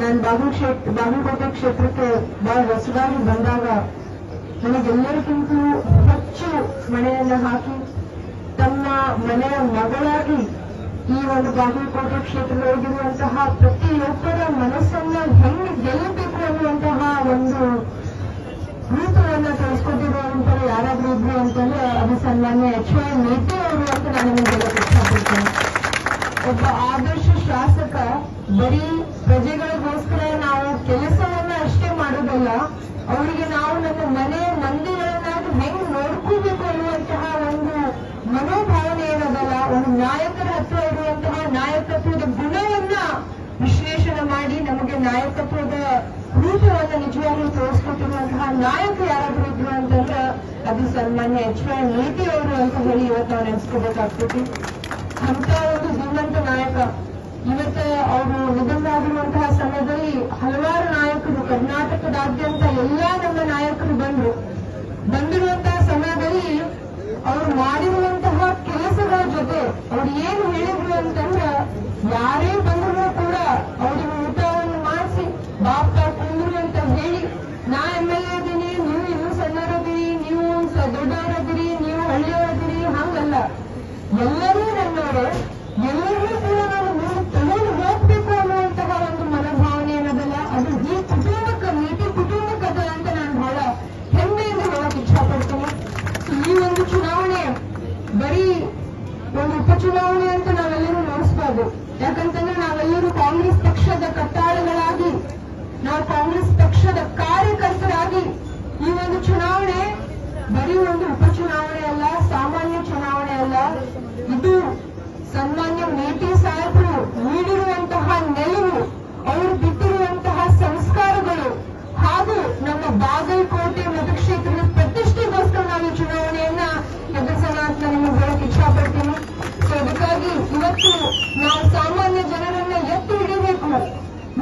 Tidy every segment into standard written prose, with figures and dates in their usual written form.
ನಾನು ಬಾಗಲಕೋಟೆ ಕ್ಷೇತ್ರಕ್ಕೆ ಬಹಳ ಹೊಸದಾಗಿ ಬಂದಾಗ ನನಗೆಲ್ಲರಿಗಿಂತಲೂ ಹೆಚ್ಚು ಮನೆಯನ್ನ ಹಾಕಿ ತಮ್ಮ ಮನೆಯ ಮಗಳಾಗಿ ಈ ಒಂದು ಬಾಗಲಕೋಟೆ ಕ್ಷೇತ್ರದೊಳಗಿರುವಂತಹ ಪ್ರತಿಯೊಬ್ಬರ ಮನಸ್ಸನ್ನ ಹೆಂಗೆ ಗೆಲ್ಲಬೇಕು ಅನ್ನುವಂತಹ ಒಂದು ರೂಪವನ್ನ ತಿಳಿಸ್ಕೊಟ್ಟಿರುವಂತಹ ಯಾರಾದ್ರೂ ಇದ್ರು ಅಂತಂದ್ರೆ ಅದು ಸನ್ಮಾನ್ಯ H.Y. ಮೇಟಿ ಅವರು ಅಂತ ನಾನು ನಿಮಗೆ ಇಷ್ಟಪಡ್ತೇನೆ. ಒಬ್ಬ ಆದರ್ಶ ಶಾಸಕ ಬರೀ ಪ್ರಜೆಗಳಿಗೋಸ್ಕರ ನಾವು ಕೆಲಸವನ್ನ ಅಷ್ಟೇ ಮಾಡೋದಲ್ಲ, ಅವರಿಗೆ ನಾವು ನಮ್ಮ ಮನೆ ಮಂದಿಗಳನ್ನಾಗಿ ಹೆಂಗ್ ನೋಡ್ಕೋಬೇಕು ಅನ್ನುವಂತಹ ಒಂದು ಮನೋಭಾವನೆ ಏನದಲ್ಲ, ಒಂದು ನಾಯಕರ ಹತ್ರ ಇರುವಂತಹ ನಾಯಕತ್ವದ ಗುಣವನ್ನ ವಿಶ್ಲೇಷಣೆ ಮಾಡಿ ನಮಗೆ ನಾಯಕತ್ವದ ರೂಪವನ್ನ ನಿಜವಾಗ್ಲೂ ತೋರಿಸ್ಕೊಟ್ಟಿರುವಂತಹ ನಾಯಕ ಯಾರಾದ್ರೂ ಇದ್ರು ಅಂತಂದ್ರೆ ಅದು ಸನ್ಮಾನ್ಯ H.Y. ಮೇಟಿ ಅವರು ಅಂತ ಹೇಳಿ ಇವತ್ತು ನಾವು ನೆನೆಸ್ಕೋಬೇಕಾಗ್ತೈತಿ. ಅಂತ ಒಂದು ಧೀಮಂತ ನಾಯಕ ಇವತ್ತು ಅವರು ನಿಧನರಾಗಿರುವಂತಹ ಸಮಯದಲ್ಲಿ ಹಲವಾರು ನಾಯಕರು ಕರ್ನಾಟಕದಾದ್ಯಂತ ಎಲ್ಲಾ ನಮ್ಮ ನಾಯಕರು ಬಂದಿರುವಂತಹ ಸಮಯದಲ್ಲಿ ಅವರು ಮಾಡಿರುವಂತಹ ಕೆಲಸಗಳ ಜೊತೆ ಅವ್ರು ಏನು ಹೇಳಿದ್ರು ಅಂತಂದ್ರೆ ಯಾರೇ ಬಂದರೂ ಕೂಡ ಅವ್ರಿಗೆ ಊಟವನ್ನು ಮಾಡಿಸಿ ಬಾಪ್ತ ಕುಂದ್ರು ಅಂತ ಹೇಳಿ, ನಾ MLA ಅದೀನಿ, ನೀವು ಇನ್ನೂ ಸಣ್ಣರದಿರಿ, ನೀವು ದೊಡ್ಡವರದಿರಿ, ನೀವು ಹಳ್ಳಿಯವರದಿರಿ, ಹಂಗಲ್ಲ, ಎಲ್ಲರೂ ನನ್ನವರೇ, ಎಲ್ಲರಿಗೂ ಕೂಡ ನಾನು ತಗೊಂಡು ಹೋಗ್ಬೇಕು ಅನ್ನುವಂತಹ ಒಂದು ಮನೋಭಾವನೆ ಏನದಲ್ಲ, ಅದು ಈ ಕುಟುಂಬಕ್ಕೆ ಮೇಟಿ ಕುಟುಂಬಕ್ಕದ ಅಂತ ನಾನು ಬಹಳ ಹೆಮ್ಮೆಯಿಂದ ಹೇಳಕ್ ಇಷ್ಟಪಡ್ತೀನಿ. ಈ ಒಂದು ಚುನಾವಣೆ ಬರೀ ಒಂದು ಉಪಚುನಾವಣೆ ಅಂತ ನಾವೆಲ್ಲರೂ ನೋಡಿಸ್ಬಾರ್ದು. ಯಾಕಂತಂದ್ರೆ ನಾವೆಲ್ಲರೂ ಕಾಂಗ್ರೆಸ್ ಪಕ್ಷದ ಕಟ್ಟಾಳಗಳಾಗಿ, ನಾವು ಕಾಂಗ್ರೆಸ್ ಪಕ್ಷದ ಕಾರ್ಯಕರ್ತರಾಗಿ ಈ ಒಂದು ಚುನಾವಣೆ ಬರೀ ಒಂದು ಉಪಚುನಾವಣೆ ಅಲ್ಲ, ಸಾಮಾನ್ಯ ಚುನಾವಣೆ ಅಲ್ಲ, ಇದು ಸನ್ಮಾನ್ಯ ಮೇಟಿ ಸಾಹೇಬರು ನೀಡಿರುವಂತಹ ನೆಲವು, ಅವರು ಬಿಟ್ಟಿರುವಂತಹ ಸಂಸ್ಕಾರಗಳು ಹಾಗೂ ನಮ್ಮ ಬಾಗಲಕೋಟೆ ಮತಕ್ಷೇತ್ರದ ಪ್ರತಿಷ್ಠೆಗೋಸ್ಕರ ನಾವು ಈ ಚುನಾವಣೆಯನ್ನ ಎದುರಿಸೋಣ ಅಂತ ನಿಮಗೆ ಹೇಳಕ್ ಇಷ್ಟಪಡ್ತೀನಿ. ಸೊ ಅದಕ್ಕಾಗಿ ಇವತ್ತು ನಾವು ಸಾಮಾನ್ಯ ಜನರನ್ನ ಎತ್ತಿ ಹಿಡಿಬೇಕು.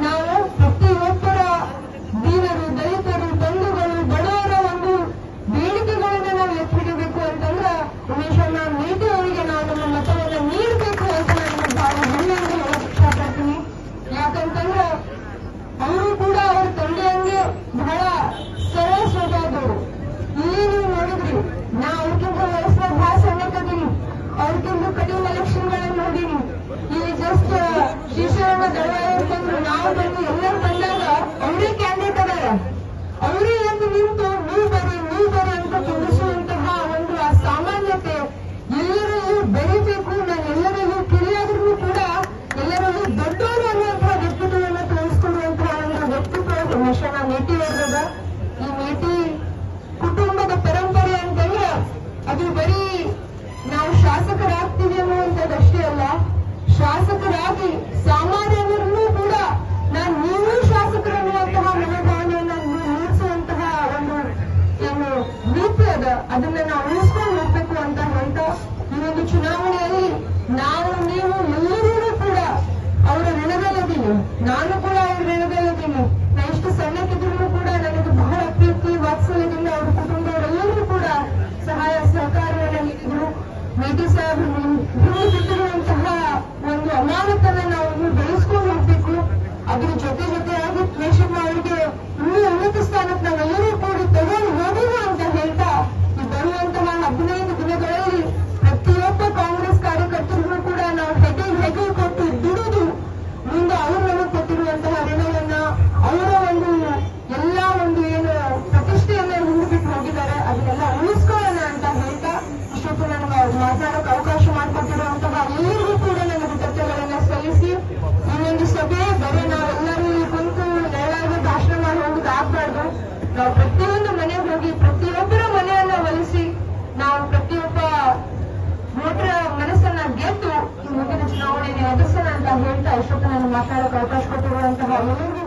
ನಾವು ಪ್ರತಿಯೊಬ್ಬರ ದೀನರು, ದಲಿತರು, ಬಂಧುಗಳು, ಬಡವರ ಒಂದು ಬೇಡಿಕೆಗಳನ್ನ ನಾವು ಎತ್ತಿ ಹಿಡಿಬೇಕು ಅಂತಂದ್ರೆ ಉಮೇಶಣ್ಣ ಮೇಟಿ ಅವರಿಗೆ ನಾವು ನಮ್ಮ ಮತವನ್ನ ನೀಡಬೇಕು ಅಂತ ನಾನು ಬಹಳ ಹೆಮ್ಮೆಯಿಂದ ಹೇಳಕ್ ಇಷ್ಟಪಡ್ತೀನಿ. ಯಾಕಂತಂದ್ರೆ ಅವರು ಕೂಡ ಅವರ ತಂದೆಯಂಗೆ ಬಹಳ ಸರಳ ಸ್ವಭಾವದವರು. ಇಲ್ಲಿ ನೀವು ನೋಡಿದ್ರಿ, ನಾ ಅವ್ರಿಗಿಂತ ವಯಸ್ಸಿನ ಬಹಳ ಸಣ್ಣಕ್ಕಿದ್ದೀನಿ, ಅವ್ರಿಗಿಂತ ಕಡಿಮೆ ಎಲೆಕ್ಷನ್ಗಳನ್ನು ನೋಡಿನಿ. ಇಲ್ಲಿ ಜಸ್ಟ್ ಶ್ರೀಶರಣ ದಳವಾಯಿ ಬಂದ್ರು, ನಾವು ಬಂದು ಎಲ್ಲರೂ ಬಂದಾಗ ಅವರೇ ಕ್ಯಾಂಡಿಡೇಟ್ ಅದಾರ, ಅವರೇ ಎಂದು ನಿಂತು ನೀವು ಬರಿ ಅಂತ ತೋರಿಸುವಂತಹ ಒಂದು ಆ ಸಾಮಾನ್ಯತೆ ಎಲ್ಲರಲ್ಲೂ ಬೆರಿಬೇಕು. ನಾನು ಎಲ್ಲರಲ್ಲೂ ಕಿರಿಯಾದ್ರೂ ಕೂಡ ಎಲ್ಲರಲ್ಲೂ ದೊಡ್ಡವರು ಅನ್ನುವಂತಹ ವ್ಯಕ್ತಿತ್ವವನ್ನು ತೋರಿಸಿಕೊಳ್ಳುವಂತಹ ಒಂದು ವ್ಯಕ್ತಿತ್ವ ಉಮೇಶಣ್ಣ ಮೇಟಿ ಅವರದ. ಈ ಮೇಟಿ ಕುಟುಂಬದ ಪರಂಪರೆ ಅಂತಂದ್ರೆ ಅದು ಬರೀ ನಾವು ಶಾಸಕರಾಗ್ತೀವಿ ಅನ್ನುವಂಥದ್ದಷ್ಟೇ ಅಲ್ಲ, ಶಾಸಕರಾಗಿ ಸಾಮಾನ್ಯರನ್ನೂ ಕೂಡ ನೀವು ಶಾಸಕರು ಅನ್ನುವಂತಹ ಮನೋಭಾವನೆಯನ್ನು ಮೂಡಿಸುವಂತಹ ಒಂದು ಏನು ನೀತಿ ಅದ, ಅದನ್ನ ನಾವು ಉಳಿಸ್ಕೊಂಡು ಹೋಗ್ಬೇಕು ಅಂತ ಹೇಳ್ತಾ ಈ ಒಂದು ಚುನಾವಣೆಯಲ್ಲಿ ನಾವು ನೀವು ಎಲ್ಲರೂ ಕೂಡ ಅವರ ಋಣದಲ್ಲಿದ್ದೀನಿ, ನಾನು ಕೂಡ ಅವ್ರ ಋಣದಲ್ಲಿದ್ದೀನಿ. ನಾ ಇಷ್ಟು ಸಣ್ಣಕ್ಕಿದ್ರು ಕೂಡ ನನಗೆ ಬಹಳ ಪ್ರೀತಿ ವಾತ್ಸಲ್ಯದಿಂದ ಅವ್ರ ಕುಟುಂಬದವರೆಲ್ಲರೂ ಕೂಡ ಸಹಾಯ ಸಹಕಾರವನ್ನು ನೀಡಿದ್ರು. ಮೇಟಿ ಸಾಹೇಬ್ ಬಿಟ್ಟಿರುವಂತಹ ಒಂದು ಅಮಾನತನ್ನ ನಾವು ಬೆಳೆಸ್ಕೊಂಡು ಹೋಗ್ಬೇಕು. ಅದ್ರ ಜೊತೆಯಾಗಿ ರೇಷಮ್ಮ ಅವರಿಗೆ ಇನ್ನೂ ಉನ್ನತ ಸ್ಥಾನಕ್ಕೆ ನಾವೆಲ್ಲರೂ ಕೂಡಿ ತಗೊಂಡು ಹೋಗೋಣ ಅಂತ ಹೇಳ್ತಾ ಈ ಬರುವಂತಹ 15 ದಿನಗಳಲ್ಲಿ ಪ್ರತಿಯೊಬ್ಬ ಕಾಂಗ್ರೆಸ್ ಕಾರ್ಯಕರ್ತರಿಗೂ ಕೂಡ ನಾವು ಹೆಗಲು ಕೊಟ್ಟು ದುಡಿದು ಮುಂದೆ ಅವರು ನಮಗೆ ಕೊಟ್ಟಿರುವಂತಹ ಋಣವನ್ನ, ಅವರ ಒಂದು ಎಲ್ಲ ಒಂದು ಏನು ಪ್ರತಿಷ್ಠೆಯನ್ನ ಹಿಂದಿಬಿಟ್ಟು ಹೋಗಿದ್ದಾರೆ ಅದನ್ನೆಲ್ಲ ಉಳಿಸ್ಕೊಳ್ಳೋಣ ಅಂತ ಹೇಳ್ತಾ ಇಷ್ಟೊತ್ತು ನನಗೆ ಮಾತಾಡೋಕೆ ಅವಕಾಶ ಮಾಡಿಕೊಟ್ಟಿರುವಂತಹ ಎಲ್ಲರಿಗೂ ಕೂಡ ನನ್ನ ಕೃತಜ್ಞತೆಗಳನ್ನ ಸಲ್ಲಿಸಿ, ಈ ಒಂದು ಸಭೆ ಬರೀ ನಾವೆಲ್ಲರೂ ಕುಂತು ನೆರಳಾಗಿ ಭಾಷಣ ಮಾಡಿ ಹೋಗುದು ಆಗ್ಬಾರ್ದು. ನಾವು ಪ್ರತಿಯೊಂದು ಮನೆಗೆ ಹೋಗಿ ಪ್ರತಿಯೊಬ್ಬರ ಮನೆಯನ್ನ ಒಲಿಸಿ ನಾವು ಪ್ರತಿಯೊಬ್ಬ ವೋಟರ ಮನಸ್ಸನ್ನ ಗೆದ್ದು ಈ ಮುಂದಿನ ಚುನಾವಣೆಯನ್ನು ಎದುರಿಸೋಣ ಅಂತ ಹೇಳ್ತಾ ಇಷ್ಟೊತ್ತು ನಾನು ಮಾತಾಡೋಕೆ ಅವಕಾಶ ಕೊಟ್ಟಿರುವಂತಹ ಎಲ್ಲರಿಗೂ